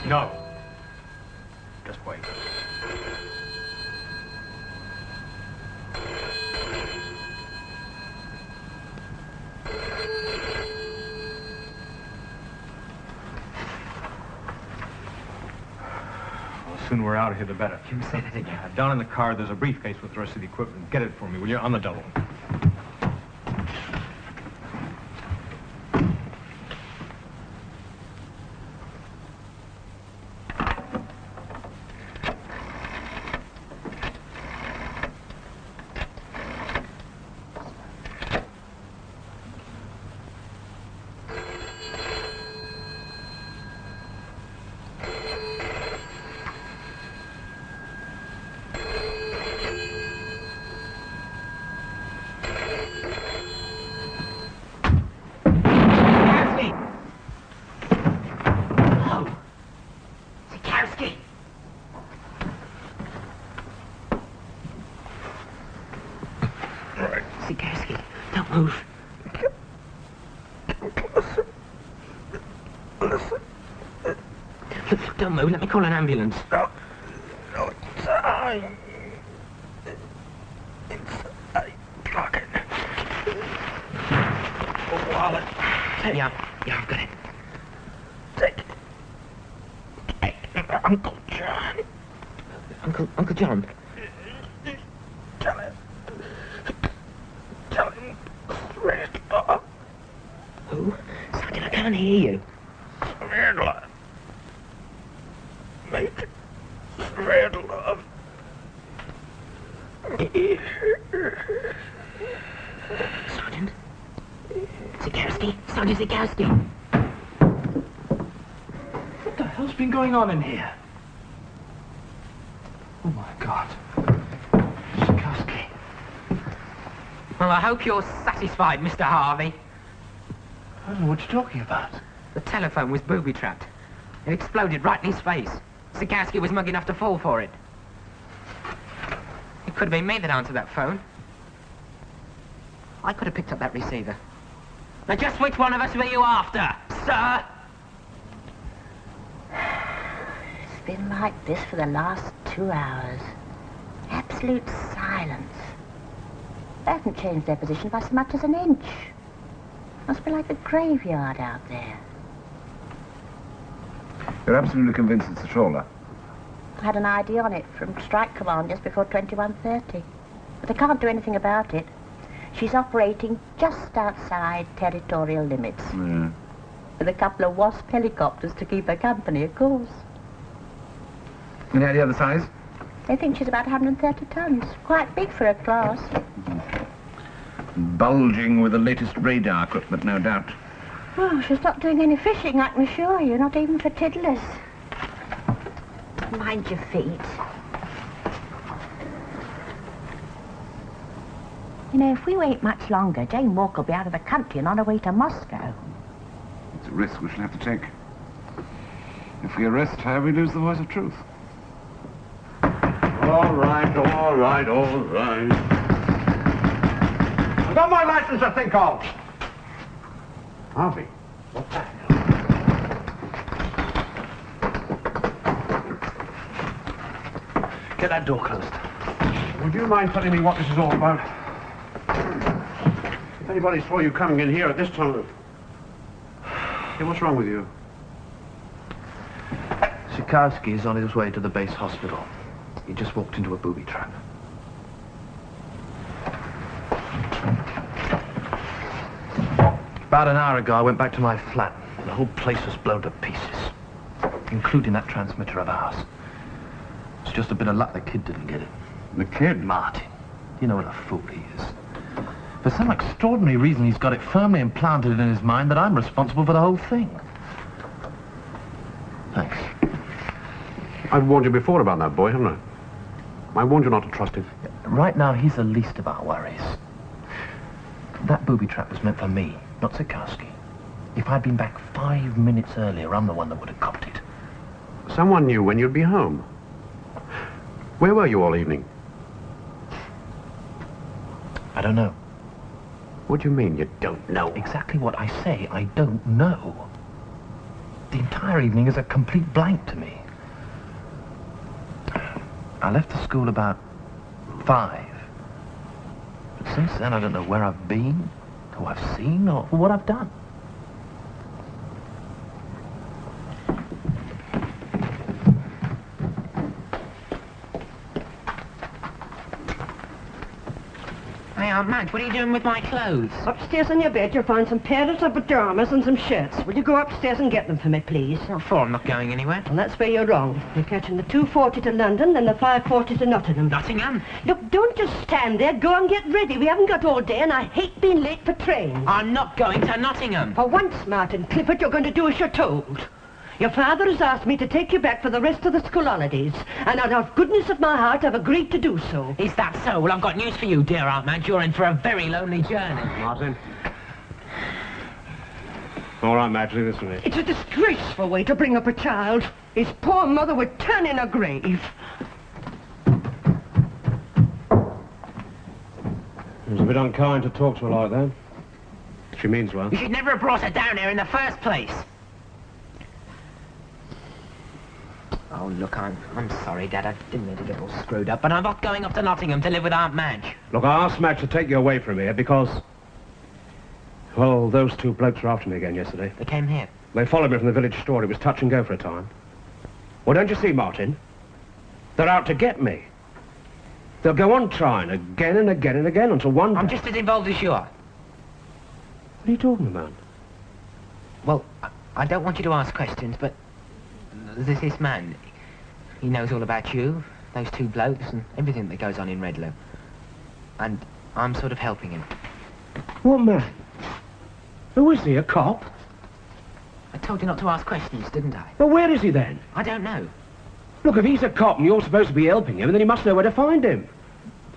No. Just wait. The sooner we're out of here, the better. You say that again. Down in the car, there's a briefcase with the rest of the equipment. Get it for me, will you? On the double. Don't move, let me call an ambulance. No, it's I. Pocket. A wallet. Yeah, I've got it. Take it. Uncle John. Uncle John? Tell him. Riddler. Who? Sergeant, I can't hear you. Riddler. Major Riddler. Sergeant? Sikorski? Sergeant Sikorski? What the hell's been going on in here? Oh, my God. Sikorski. Well, I hope you're satisfied, Mr. Harvey. I don't know what you're talking about. The telephone was booby-trapped. It exploded right in his face. Sikorski was mug enough to fall for it. It could have been me that answered that phone. I could have picked up that receiver. Now, just which one of us were you after, sir? It's been like this for the last 2 hours. Absolute silence. They haven't changed their position by so much as an inch. Must be like a graveyard out there. You're absolutely convinced it's a trawler? I had an idea on it from Strike Command just before 21:30. But they can't do anything about it. She's operating just outside territorial limits. Yeah. With a couple of Wasp helicopters to keep her company, of course. Any idea of the size? They think she's about 130 tons. Quite big for her class. Bulging with the latest radar equipment, no doubt. Oh, she's not doing any fishing, I can assure you. Not even for tiddlers. Mind your feet. You know, if we wait much longer, Jane Walker will be out of the country and on her way to Moscow. It's a risk we shall have to take. If we arrest her, we lose the voice of truth. All right, all right, all right. I've got my license to think of. Harvey, what's that? Get that door closed. Would you mind telling me what this is all about? If anybody saw you coming in here at this time... Hey, what's wrong with you? Sikorski is on his way to the base hospital. He just walked into a booby trap. About an hour ago, I went back to my flat. The whole place was blown to pieces, including that transmitter of ours. It's just a bit of luck the kid didn't get it. The kid? Martin. You know what a fool he is. For some extraordinary reason, he's got it firmly implanted in his mind that I'm responsible for the whole thing. Thanks. I've warned you before about that boy, haven't I? I warned you not to trust him. Right now, he's the least of our worries. That booby trap was meant for me, not Sikorski. If I'd been back 5 minutes earlier, I'm the one that would have copped it. Someone knew when you'd be home. Where were you all evening? I don't know. What do you mean you don't know? Exactly what I say, I don't know. The entire evening is a complete blank to me. I left the school about 5. But since then, I don't know where I've been, who I've seen, or what I've done. Hey, Aunt Madge, what are you doing with my clothes? Upstairs in your bed, you'll find some pairs of pyjamas and some shirts. Will you go upstairs and get them for me, please? What for? I'm not going anywhere. Well, that's where you're wrong. You're catching the 2:40 to London and the 5:40 to Nottingham. Nottingham? Look, don't just stand there. Go and get ready. We haven't got all day, and I hate being late for trains. I'm not going to Nottingham. For once, Martin Clifford, you're going to do as you're told. Your father has asked me to take you back for the rest of the school holidays, and out of goodness of my heart, I've agreed to do so. Is that so? Well, I've got news for you, dear Aunt Madge. You're in for a very lonely journey. Martin. All right, Madge, leave this for me. It's a disgraceful way to bring up a child. His poor mother would turn in her grave. It was a bit unkind to talk to her like that. She means well. You should never have brought her down here in the first place. Oh, look, I'm sorry, Dad. I didn't mean to get all screwed up, but I'm not going up to Nottingham to live with Aunt Madge. Look, I asked Madge to take you away from here because... well, those 2 blokes were after me again yesterday. They came here. They followed me from the village store. It was touch and go for a time. Well, don't you see, Martin? They're out to get me. They'll go on trying again and again and again until one day... I'm just as involved as you are. What are you talking about? Well, I don't want you to ask questions, but there's this man. He knows all about you, those 2 blokes, and everything that goes on in Redlow. And I'm sort of helping him. What man? Who is he, a cop? I told you not to ask questions, didn't I? Well, where is he then? I don't know. Look, if he's a cop and you're supposed to be helping him, then he must know where to find him.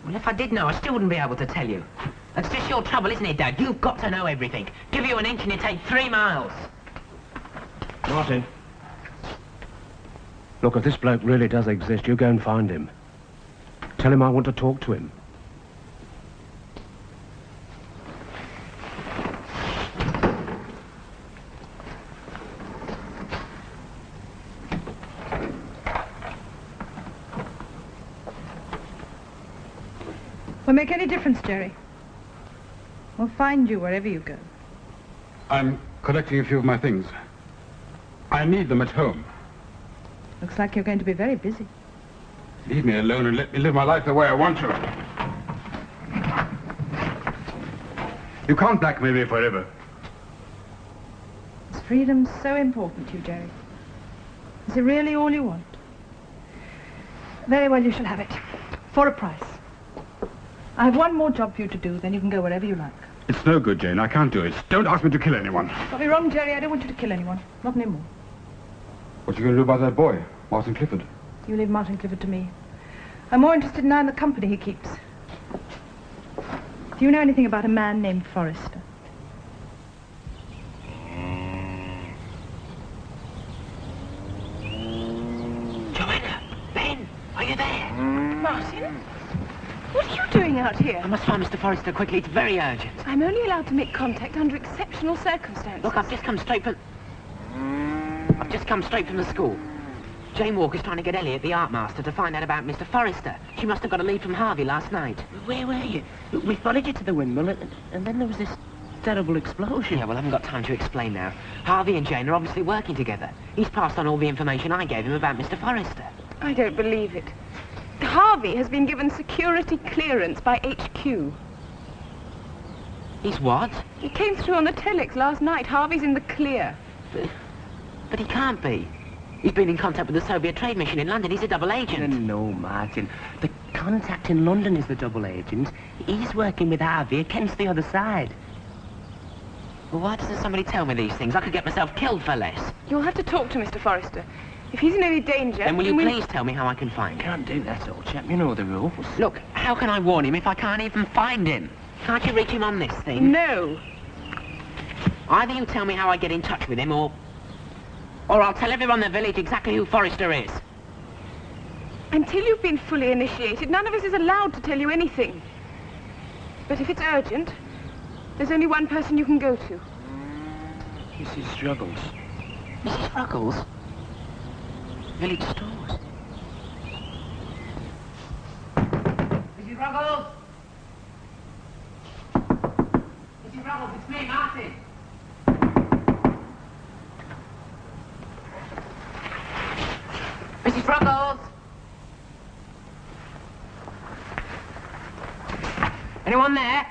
Well, if I did know, I still wouldn't be able to tell you. That's just your trouble, isn't it, Dad? You've got to know everything. Give you an inch and you take 3 miles. Martin. Look, if this bloke really does exist, you go and find him. Tell him I want to talk to him. Will make any difference, Jerry. We'll find you wherever you go. I'm collecting a few of my things. I need them at home. Looks like you're going to be very busy. Leave me alone and let me live my life the way I want to. You can't blackmail me forever. Is freedom so important to you, Jerry? Is it really all you want? Very well, you shall have it. For a price. I have one more job for you to do, then you can go wherever you like. It's no good, Jane. I can't do it. Don't ask me to kill anyone. Got me wrong, Jerry. I don't want you to kill anyone. Not anymore. What are you going to do about that boy, Martin Clifford? You leave Martin Clifford to me. I'm more interested now in the company he keeps. Do you know anything about a man named Forrester? Joanna! Ben! Are you there? Martin? What are you doing out here? I must find Mr. Forrester quickly. It's very urgent. I'm only allowed to make contact under exceptional circumstances. Look, I've just come straight from the school. Jane Walker's trying to get Elliot, the art master, to find out about Mr. Forrester. She must have got a lead from Harvey last night. Where were you? We followed you to the windmill, and then there was this terrible explosion. Yeah, well, I haven't got time to explain now. Harvey and Jane are obviously working together. He's passed on all the information I gave him about Mr. Forrester. I don't believe it. Harvey has been given security clearance by HQ. He's what? He came through on the telex last night. Harvey's in the clear. But he can't be. He's been in contact with the Soviet trade mission in London. He's a double agent. No, Martin. The contact in London is the double agent. He's working with Harvey against the other side. Well, why doesn't somebody tell me these things? I could get myself killed for less. You'll have to talk to Mr. Forrester. If he's in any danger... Then will you please tell me how I can find him? Can't do that, old chap. You know the rules. Look, how can I warn him if I can't even find him? Can't you reach him on this thing? No. Either you tell me how I get in touch with him, or I'll tell everyone in the village exactly who Forrester is. Until you've been fully initiated, none of us is allowed to tell you anything. But if it's urgent, there's only one person you can go to. Mrs. Struggles. Mrs. Ruggles? Village stores. Mrs. Ruggles! Mrs. Ruggles, it's me, Martin. Mrs. Ruggles! Anyone there?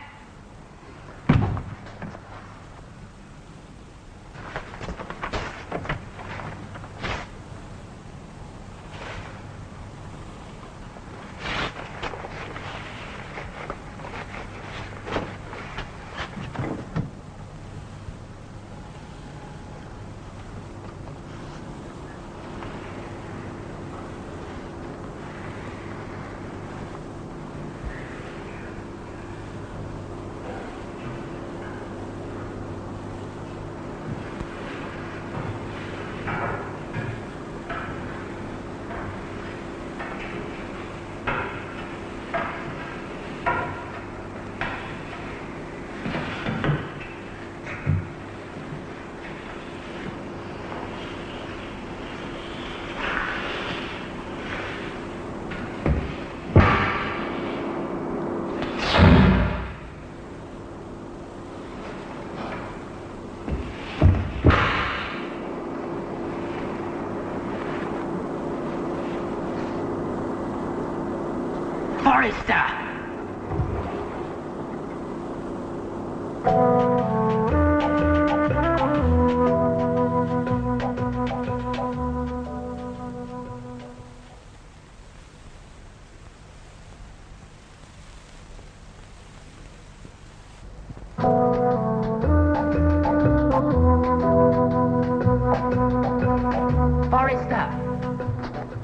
Forrester! Forrester!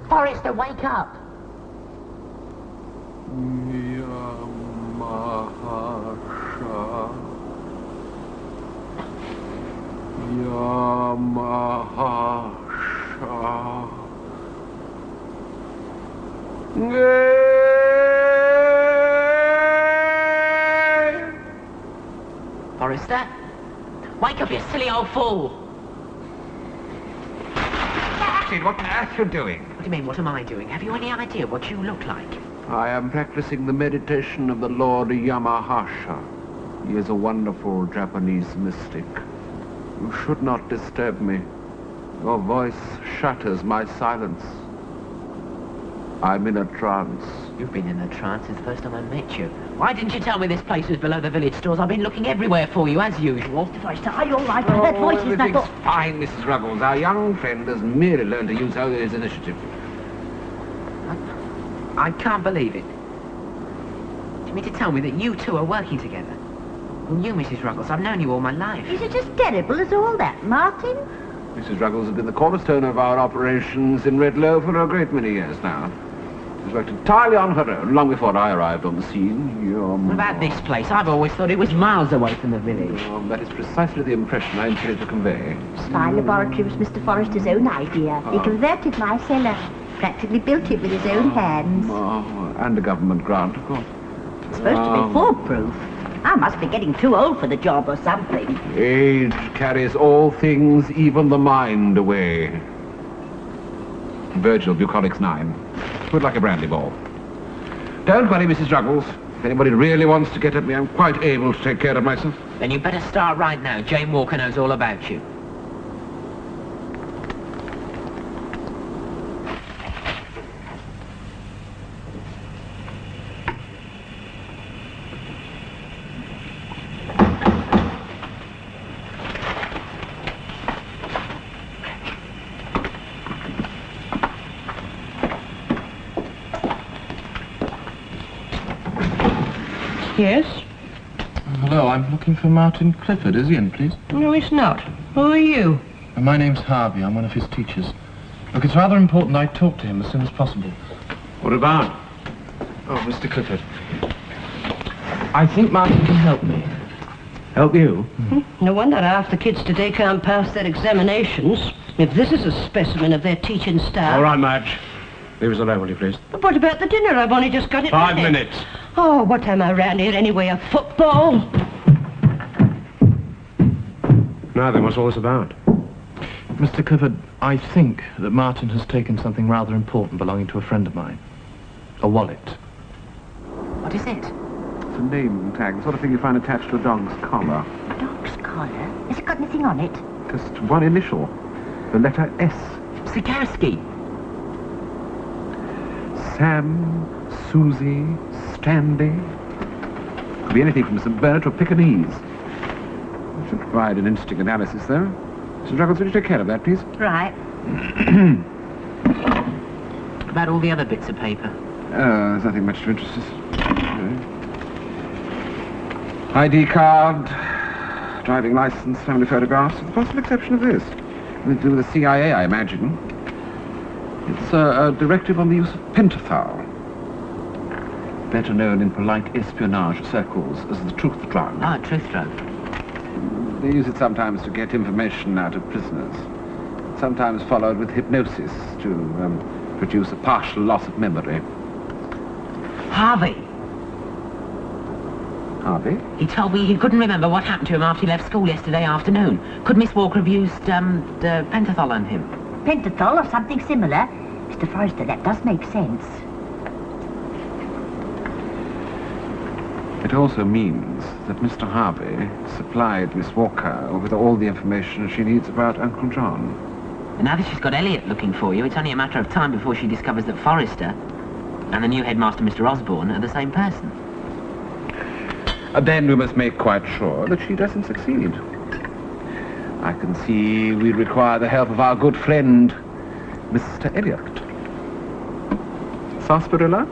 Forrester, wake up! Forrester? Wake up, you silly old fool! Martin, what on earth are you doing? What do you mean, what am I doing? Have you any idea what you look like? I am practicing the meditation of the Lord Yamahasha. He is a wonderful Japanese mystic. You should not disturb me. Your voice shatters my silence. I'm in a trance. You've been in a trance since the first time I met you. Why didn't you tell me this place was below the village stores? I've been looking everywhere for you, as usual. Forrester, are you all right? That voice is back everything's up. fine, Mrs. Ruggles. Our young friend has merely learned to use his initiative. I can't believe it. Do you mean to tell me that you two are working together? Well, you, Mrs. Ruggles, I've known you all my life. Is it just terrible as all that, Martin? Mrs. Ruggles has been the cornerstone of our operations in Redlow for a great many years now. She's worked entirely on her own, long before I arrived on the scene. What about this place? I've always thought it was miles away from the village. That is precisely the impression I intended to convey. Spy laboratory was Mr. Forrester's own idea. He converted my cellar. Practically built it with his own hands. And a government grant, of course. It's supposed to be foolproof. I must be getting too old for the job or something. Age carries all things, even the mind, away. Virgil, Bucolics 9. Put like a brandy ball. Don't worry, Mrs. Ruggles. If anybody really wants to get at me, I'm quite able to take care of myself. Then you better start right now. Jane Walker knows all about you. Yes? Hello, I'm looking for Martin Clifford. Is he in, please? No, it's not. Who are you? My name's Harvey. I'm one of his teachers. Look, it's rather important I talk to him as soon as possible. What about? Oh, Mr. Clifford. I think Martin can help me. Help you? No wonder half the kids today can't pass their examinations. If this is a specimen of their teaching style... All right, Madge. Leave us alone, will you, please? But what about the dinner? I've only just got it 5 ready. minutes. Oh, what am I round here anyway? A football? Now then, what's all this about? Mr. Clifford, I think that Martin has taken something rather important belonging to a friend of mine. A wallet. What is it? It's a name tag, the sort of thing you find attached to a dog's collar. A dog's collar? Has it got anything on it? Just one initial. The letter S. Sikorsky. Sam, Susie, Stanley. Could be anything from St. Bernard to a Pekingese. It should provide an interesting analysis, though. Mr. Druggles, would you take care of that, please? Right. About all the other bits of paper. There's nothing much to interest us. ID card, driving license, family photographs, with the possible exception of this. Something to do with the CIA, I imagine. It's a directive on the use of pentothal, better known in polite espionage circles as the truth drug. Ah, truth drug. They use it sometimes to get information out of prisoners, sometimes followed with hypnosis to produce a partial loss of memory. Harvey. Harvey? He told me he couldn't remember what happened to him after he left school yesterday afternoon. Could Miss Walker have used the pentothal on him? Pentothal or something similar? Mr. Forrester, that does make sense. It also means that Mr. Harvey supplied Miss Walker with all the information she needs about Uncle John. And now that she's got Elliot looking for you, it's only a matter of time before she discovers that Forrester and the new headmaster, Mr. Osborne, are the same person. Then we must make quite sure that she doesn't succeed. I can see we require the help of our good friend, Mr. Elliot. Sarsaparilla?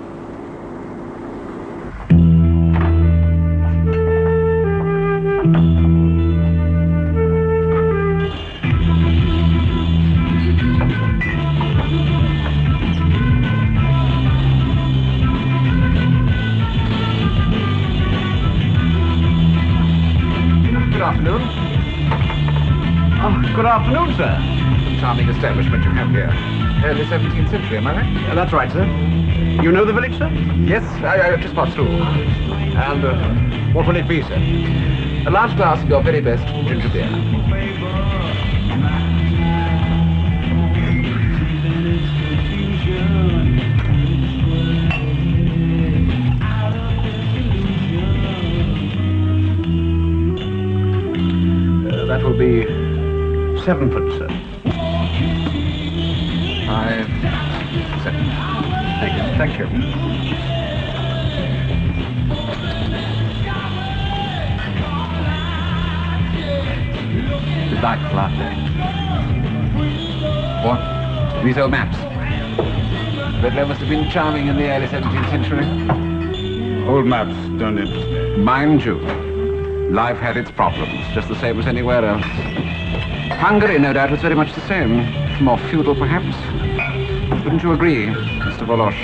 Good afternoon. Good afternoon, sir. Charming establishment you have here. Early 17th century, am I right? That's right, sir. You know the village, sir? Yes, I just passed through. And what will it be, sir? A large glass of your very best ginger beer. That will be 7 foot, sir. 5, 7. Thank you. Delightful, aren't they? What? These old maps? Redlow must have been charming in the early 17th century. Old maps don't interest me. Mind you, life had its problems, just the same as anywhere else. Hungary, no doubt, was very much the same. More feudal, perhaps. Wouldn't you agree, Mr. Volosh?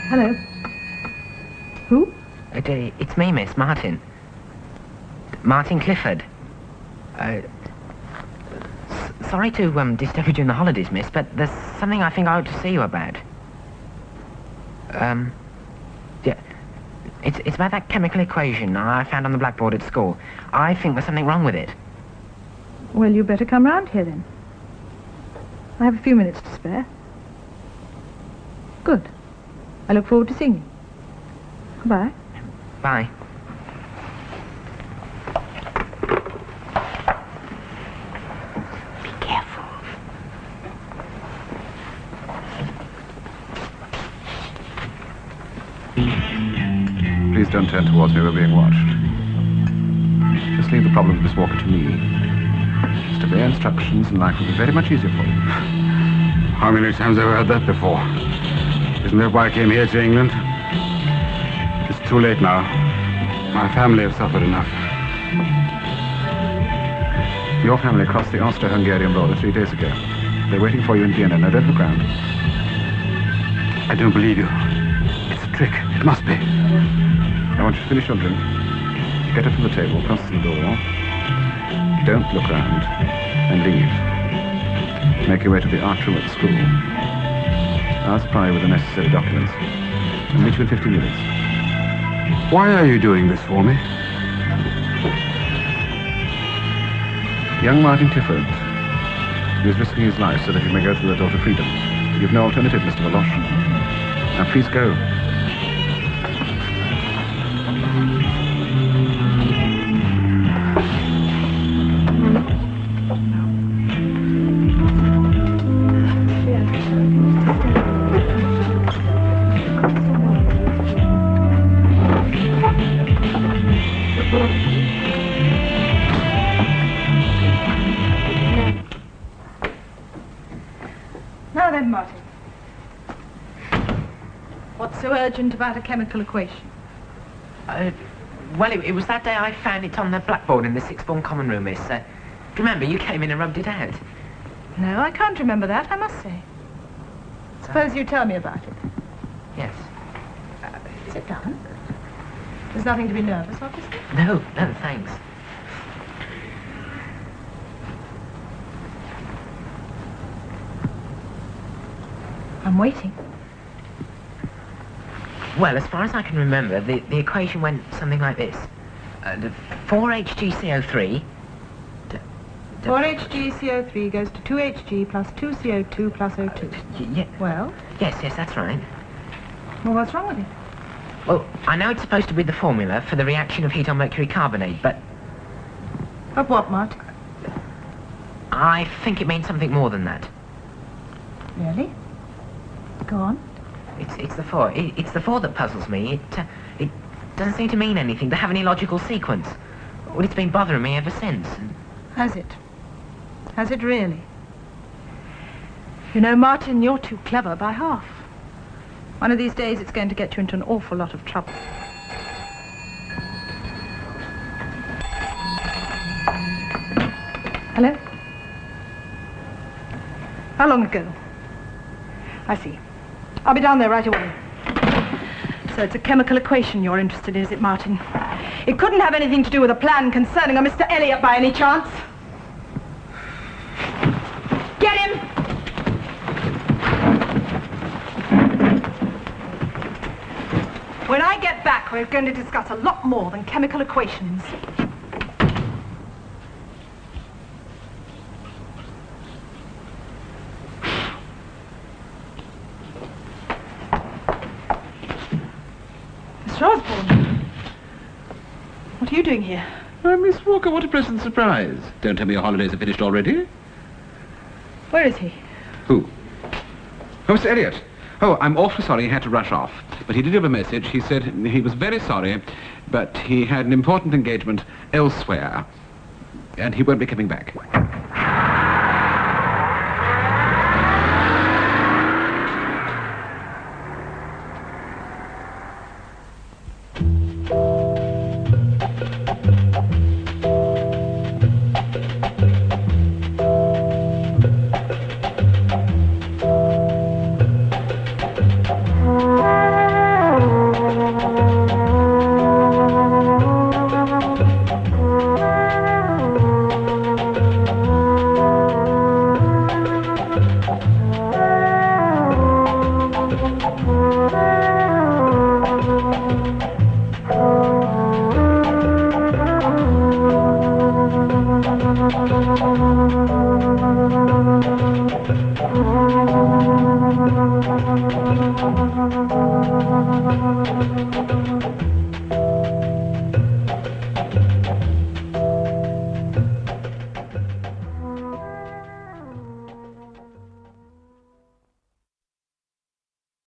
Hello. Who? It's me, Miss Martin. Martin Clifford. Sorry to disturb you during the holidays, miss, but there's something I think I ought to see you about. Yeah, it's about that chemical equation I found on the blackboard at school. I think there's something wrong with it. Well, you better come round here then. I have a few minutes to spare. Good. I look forward to seeing you. Goodbye. Bye. Be careful. Please don't turn towards me, we're being watched. Just leave the problem of Miss Walker to me. Just obey instructions and life will be very much easier for you. How many times have I heard that before? Isn't that why I came here to England? It's too late now. My family have suffered enough. Your family crossed the Austro-Hungarian border 3 days ago. They're waiting for you in Vienna. Now, don't look round. I don't believe you. It's a trick. It must be. I want you to finish your drink. Get up from the table, cross the door. Don't look round. And leave. Make your way to the art room at the school. I'll supply you with the necessary documents. I'll meet you in 15 minutes. Why are you doing this for me? Young Martin Tifford. He is risking his life so that he may go through the door to freedom. You've no alternative, Mr. Valoche. Now, please go. Now then, Martin. What's so urgent about a chemical equation? Well, it was that day I found it on the blackboard in the sixth form common room, miss. Remember, you came in and rubbed it out. No, I can't remember that, I must say. Suppose you tell me about it. Yes. Sit down. There's nothing to be nervous, obviously. No, thanks. I'm waiting. Well, as far as I can remember, the equation went something like this. 4HgCO3... 4HgCO3 goes to 2Hg plus 2CO2 plus O2. Yeah. Well? Yes, that's right. Well, what's wrong with it? Well, I know it's supposed to be the formula for the reaction of heat on mercury carbonate, but... Of what, Martin? I think it means something more than that. Really? Go on. It's the 4. It's the 4 that puzzles me. It doesn't seem to mean anything, to have any logical sequence. Well, it's been bothering me ever since. Has it? Has it really? You know, Martin, you're too clever by half. One of these days it's going to get you into an awful lot of trouble. Hello? How long ago? I see. I'll be down there right away. So it's a chemical equation you're interested in, is it, Martin? It couldn't have anything to do with a plan concerning a Mr. Elliot by any chance? Get him! When I get back, we're going to discuss a lot more than chemical equations. Mr. Osborne, what are you doing here? Miss Walker, what a pleasant surprise. Don't tell me your holidays are finished already. Where is he? Who? Oh, Mr. Elliot. Oh, I'm awfully sorry he had to rush off. But he did have a message. He said he was very sorry, but he had an important engagement elsewhere. And he won't be coming back.